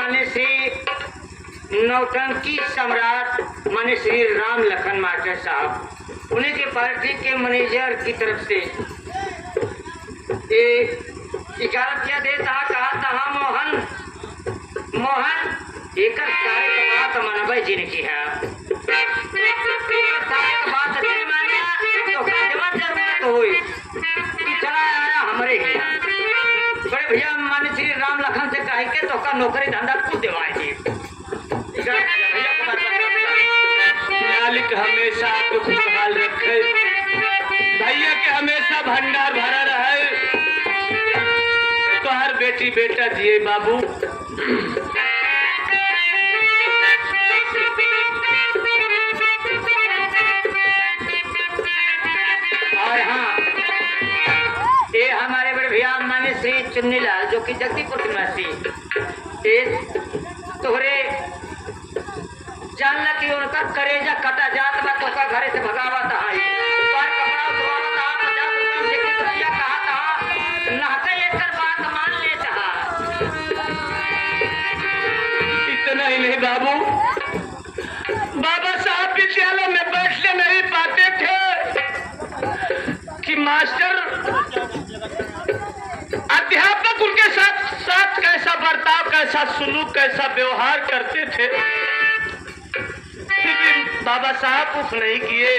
माने श्री नौटंकी सम्राट माने श्री राम लखन मास्टर साहब, उन्हीं के पार्टी के मैनेजर की तरफ से क्या देता कहा था मोहन मोहन एक बात मनबे जिनकी है बात तो जरूरत हुई कि चला आया हमारे यहाँ बड़े भैया माने श्री राम लखन से कह के तो का नौकरी धंधा खुद दिवाए मालिक हमेशा आपको खुशहाल रखे, भैया के हमेशा भंडार भरा रहे, तो हर बेटी बेटा दिए बाबू। और हाँ, ये हमारे बड़े भैया माने श्री चुन्नीलाल जो कि जगदीपुर के निवासी, तोहरे जानला कि उनका करेजा कटा जात बा तो का घरे से भगावा था पर कपड़ा धोवा था 50 रुपया से कि भैया कहा था नहका एकर बात मान ले था। इतना ही नहीं बाबू, बाबा साहब विद्यालय में बैठने नहीं पाते थे कि मास्टर अध्यापक उनके साथ कैसा बर्ताव, कैसा सुलूक, कैसा व्यवहार करते थे, बाबा साहब कुछ नहीं किए।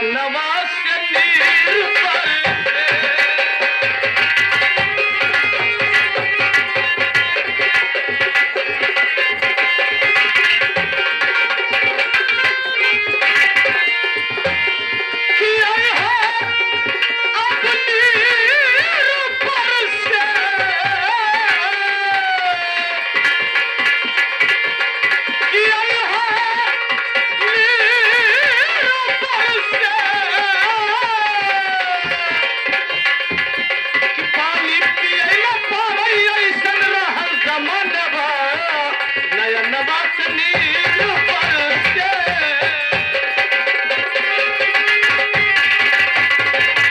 नवा